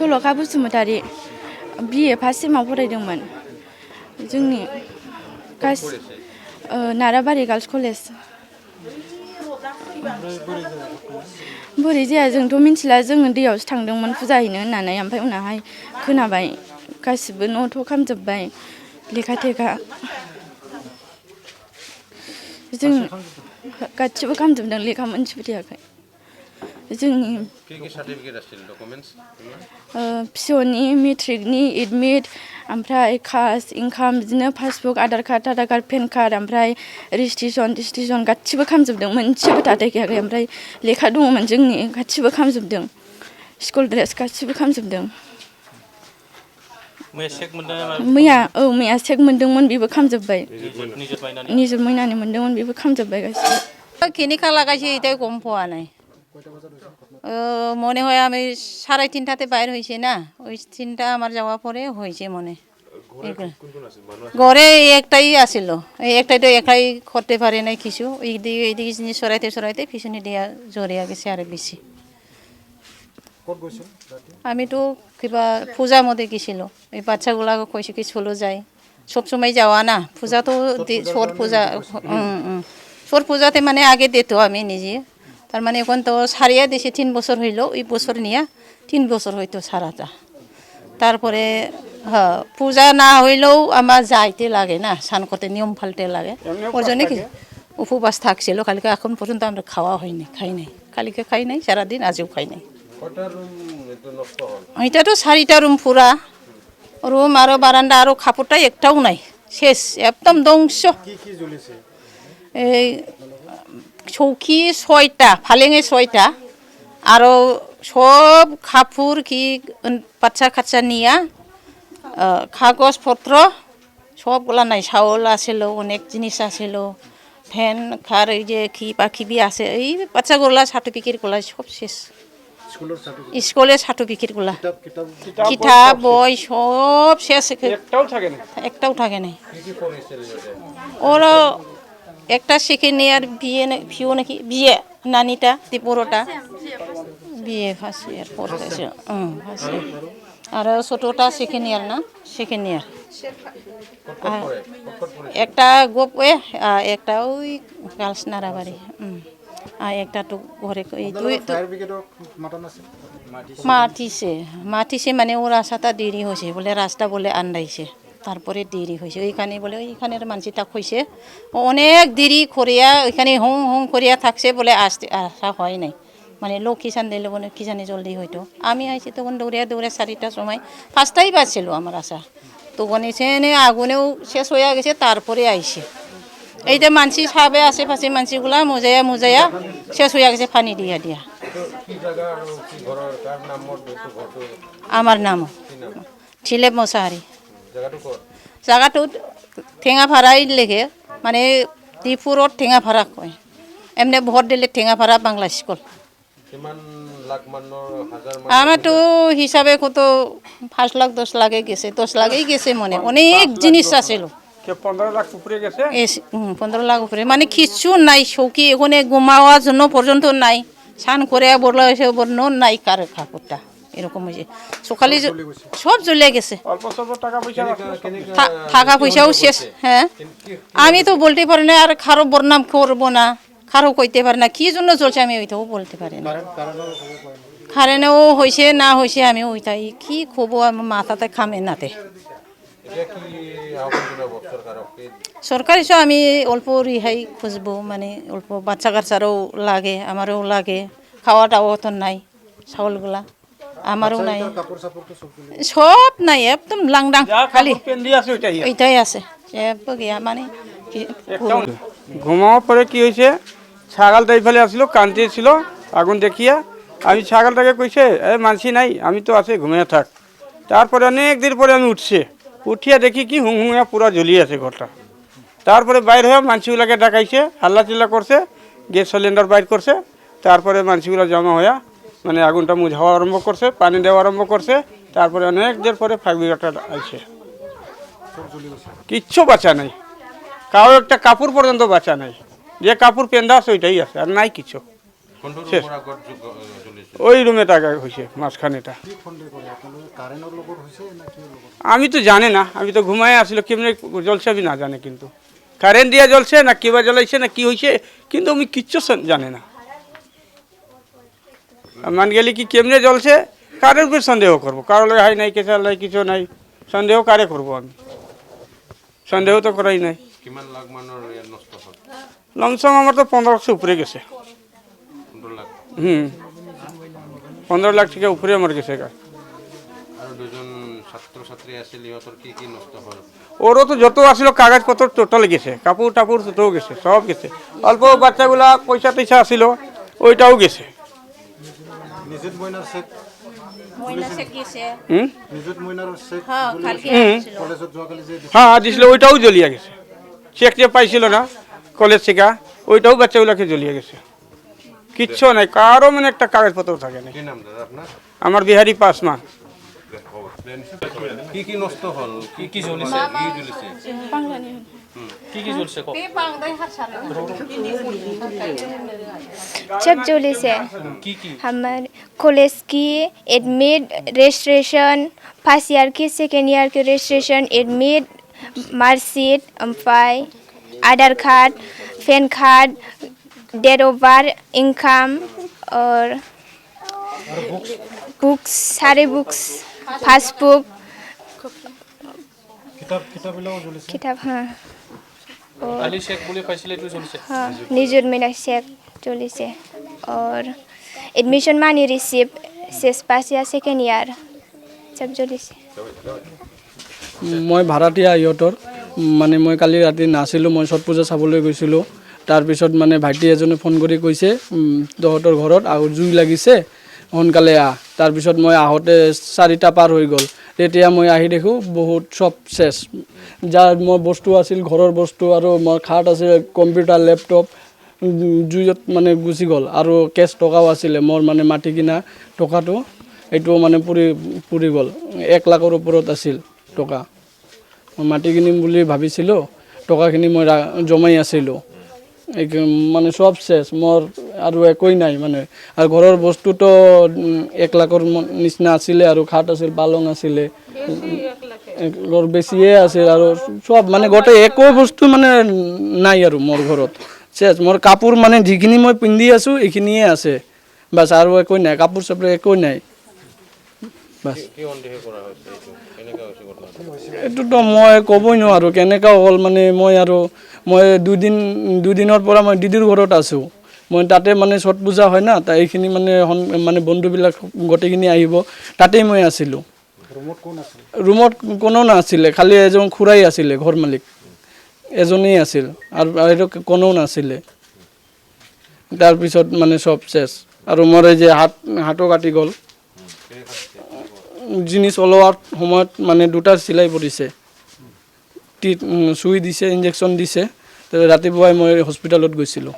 सल'खा बसुमतारी बिए first सेमाव फरायदोंमोन जोंनि नाराबारि girls college बोरै जाया जोंथ' मिथिला जोङो दैयावसो थांदोंमोन फुजा हैनो होननानै ओमफ्राय उनावहाय खोनाबाय गासिबो न'थ' खामजोब्बाय लेखा थेखा जों गासिबो खामजोबदों लेखा मोनसेबो थायाखै जोंनि फिअनि मेट्रिकनि एडमिट ओमफ्राय कास्ट इनकाम बिदिनो पासबुक आधार कार्ड पेन कार्ड ओमफ्राय रेजिस्ट्रेसन गासिबो खामजोबदों मोनसेबो थाथायखायाखै ओमफ्राय लेखा दङमोन जोंनि गासिबो खामजोबदों स्कुल ड्रेस गासिबो खामजोबदों मैया चेक मोनदोंमोन बेबो खामजोब्बाय निजुत मयनानि मोनदोंमोन बेबो খামজोব্বাই গাইছে কেনেকা লাগাইছে এটাই গম পোৱা নাই মনে হয় আমি 3:30টাতে বাইর হয়েছে না ওই 3টা আমার যাওয়া পরে হয়েছে মনে ঘরে একটাই আসিল এই একটাই তো একাই করতে পারে নাই কিছু এইদিকে জিনিস সরাইতে পিছনে দিয়া জড়িয়ে গেছে আর বেশি আমি তো কিবা পূজার মধ্যে গেছিল এই বাচ্চাগুলা কইছে কি চলো যাই সব সময় যাওয়া না পূজা তো ছোট পূজাতে মানে আগে দিত আমি নিজে তার মানে এখন তো সারিয়া দিছে 3 বছর হইল এই বছর নিয়া 3 বছর হইতো সারাটা তারপরে হ্যাঁ পূজা না হইলেও আমার যাইতে লাগে না স্নান করতে নিয়ম ফালতে লাগে ওর জন্য কি উপবাস থাকছিল কালকে এখন পর্যন্ত আমরা খাওয়া হয়নি খাই নাই সারাদিন আজও খাই নাই এটা তো 4টা রুম পুরা রুম আরো বারান্দা আরো খাপড়টা একটাও নাই শেষ একদম ধ্বংস এই চৌকি 6টা ফালেঙে 6টা আরো সব কাপড় কি বাচ্চা কাচ্চা নিয়া কাগজপত্র সবগুলা নাই চাউল আছিল অনেক জিনিস আছিল ফ্যান খার এই যে কি পাখিবি আছে এই বাচ্চাগুলা সার্টিফিকেটগুলা সব শেষ স্কুলের সার্টিফিকেটগুলা কিতাব বই সব শেষ একটাও থাকে না ওরা একটা সেকেন্ড ইয়ার বিয়ে নাকি বিয়ে নানিটা বড়টা বিয়ে ফার্স্ট ইয়ার পড়তেছে আর ছোটটা সেকেন্ড ইয়ার না সেকেন্ড ইয়ার একটা গোপে একটা ওই গার্লস নারাবাড়ি আর একটা তো ঘরে মাতিছে মানে ওর আসাটা দেরি হয়েছে বলে রাস্তা বলে আন্দাইছে তারপরে দেরি হয়েছে ওইখানে বলে ওইখানের মানসিটা কইছে অনেক দেরি করিয়া ওইখানে হোং করিয়া থাকছে বলে আসা হয় নাই মানে লোক কিষান দিলে বলে কি জানি জলদি হইতো আমি আইছি তখন দৌড়ে 4টার সময় 5টাই বাজছিল আমার আসা তখন এসে আগুনেও শেষ হয়ে গেছে তারপরে আইছে এই যে মানসি সাবে আশেপাশে মানসিগুলা মোজায়া শেষ হয়ে গেছে পানি দিয়া আমার নাম ছিলেব মশাহারি জায়গাটো ঠেঙাফাড়াই লেগে মানে ডিপুরত ঠেঙাফাড়া কয় এমনি ভোট দিলে ঠেঙাফাড়া বাংলা স্কুল আমার তো হিসাবে কত 5 লাখ 10 লাখে গেছে 10 লাখেই গেছে মনে অনেক জিনিস আছিল 15 লাখ উপরে গেছে 15 লাখ উপরে মানে কিছু নাই শৌকি এখানে ঘুমাওয়ার জন্য পর্যন্ত নাই স্নান করে বললো এসে বর্ণ নাই কার কাপড়টা এরকম হয়েছে সকালে সব জ্বলে গেছে টাকা পয়সাও শেষ হ্যাঁ আমি তো বলতে পারি না আর কারো বদনাম করবো না কারো কইতে পারে না কি জন্য চলছে আমি ওইটাও বলতে পারি না কারেন্টও হয়েছে না হয়েছে আমি ওইটাই কি খবো আমার মাথাতে খামে নাতে সরকার হিসেবে আমি অল্প রেহাই খুঁজবো মানে অল্প বাচ্চা কাচ্চারও লাগে আমারও লাগে খাওয়াটাও তো নাই চাউলগুলা আমারও নাই সব নাই একদম লাংডাং খালি ওইটাই আছে গিয়া মানে ঘুমাওয়ার পরে কি হয়েছে ছাগলটা এইফালে আসলো কান্দিয়েছিল আগুন দেখিয়া আমি ছাগলটাকে কইছে মানসি নাই আমি তো আছে ঘুমিয়ে থাক তারপরে অনেক দিন পরে আমি উঠিয়া দেখি কি হুঁয়া পুরা জ্বলিয়ে আছে ঘরটা তারপরে বাইর হয়ে মানসিগুলাকে ডাকাইছে হাল্লা চিল্লা করছে গ্যাস সিলিন্ডার বাইর করছে তারপরে মানসিগুলা জমা হইয়া মানে আগুনটা মুঝাওয়া আরম্ভ করছে পানি দেওয়া আরম্ভ করছে তারপরে অনেক দিন পরে ফায়ার ব্রিগেডটা আইছে কিচ্ছু বাঁচা নাই কারো একটা কাপড় পর্যন্ত বাঁচা নাই যে কাপড় পেন্দা আছে ওইটাই আছে আর নাই কিছু শেষ ওই রুমে টাকা হয়েছে মাঝখানেটা আমি তো জানি না, আমি তো ঘুমায় আসছিল কেমনে জ্বলছে আমি না জানে, কিন্তু কারেন্ট দিয়ে জ্বলছে না কিবা জ্বলাইছে না কি হয়েছে কিন্তু আমি কিচ্ছু জানে না। মান গেলে কি কেমনে জ্বলছে কারের উপর সন্দেহ করবো, কারো লাগে হাই নাই কেঁচা নাই কিছু নাই, সন্দেহ কারে করবো আমি, সন্দেহ তো করাই নাই। লমসম আমার তো 1500 উপরে গেছে। 15 লাখ থেকে উপরে আমার গেছে। ওরও তো যত আসলো কাগজপত্র টোটাল গেছে, কাপড় টাপুর ততও গেছে, সব গেছে। অল্প বাচ্চাগুলা পয়সা টয়সা আসিল ওইটাও গেছে। হ্যাঁ দিছিল, ওইটাও জ্বলিয়া গেছে। চেক যে পাইছিল না কলেজ থেকে ওইটাও বাচ্চাগুলাকে জ্বলিয়ে গেছে। কিচ্ছু নাই, কারো মানে একটা কাগজপত্র থাকে না। আমার বিহারি পাসমা। কি নষ্ট হল, কি জ্বলিছে, কি জ্বলছে सब जोली से हमारे कॉलेज की एडमिट रजिस्ट्रेशन, फर्स्ट ईयर की सेकेंड ईयर की रजिस्ट्रेशन, एडमिट, मार्कशीट, ओमफ्राय Aadhaar card, PAN card, date of birth, income और बुक्स, सारे बुक्स, पासबुक, किताब हाँ, আলি শেখ বলে পাইছিলে এটু জ্বলিছে। हाँ निजुर मेरा चेक जोली से और एडमिशन मानी रिसिप्ट, शेष पास या सेकेंड ईयर सब जोली से। মই ভাড়াতীয়া ইহঁতৰ মানে মই কালি ৰাতি নাছিলোঁ, মই ছট পূজা চাবলৈ গৈছিলোঁ। তাৰপিছত মানে ভাইটি এজনে ফোন কৰি কৈছে তহঁতৰ ঘৰত জুই লাগিছে সোনকালে আহ। তাৰপিছত মই আহোঁতে 4টা পাৰ হৈ গ'ল। তেতিয়া মই আহি দেখোঁ বহুত চব চেছ, যাৰ মোৰ বস্তু আছিল ঘৰৰ বস্তু আৰু মোৰ খাট আছিল, কম্পিউটাৰ লেপটপ জুইত মানে গুচি গ'ল। আৰু কেছ টকাও আছিলে মোৰ, মানে মাটি কিনা টকাটো এইটো মানে পুৰি গ'ল। 1 লাখৰ ওপৰত আছিল টকা। মই মাটি কিনিম বুলি ভাবিছিলোঁ, টকাখিনি মই জমাই আছিলোঁ, মানে চব চেছ মোৰ আৰু একোৱেই নাই মানে। আৰু ঘৰৰ বস্তুটো 1 লাখৰ নিচিনা আছিলে, আৰু খাট আছিল, পালং আছিলে, বেছিয়ে আছিল, আৰু চব মানে গোটেই একো বস্তু মানে নাই আৰু মোৰ ঘৰত চেছ। মোৰ কাপোৰ মানে যিখিনি মই পিন্ধি আছোঁ এইখিনিয়ে আছে বাছ, আৰু একোৱেই নাই, কাপোৰ চাপোৰ একোৱেই নাই বাছ। এইটোতো মই ক'বই নোৱাৰোঁ কেনেকুৱা হ'ল, মানে মই দুদিনৰ পৰা মই দিদিৰ ঘৰত আছোঁ। মই তাতে মানে ছট পূজা হয় না, তাই এইখিনি মানে বন্ধুবিলাক গোটেইখিনি আহিব, তাতেই মই আছিলোঁ। ৰুমত কোনো নাছিলে, খালি এজন খুৰাই আছিলে, ঘৰ মালিক এজনেই আছিল, আৰু কোনো নাছিলে। তাৰপিছত মানে চব চেছ। আৰু মোৰ এই যে হাতো কাটি গ'ল, জিনিস ওলোৱাৰ সময়ত মানে 2টা চিলাই পৰিছে, চুই দিছে, ইনজেকশ্যন দিছে। ৰাতিপুৱাই মই হস্পিটেলত গৈছিলোঁ।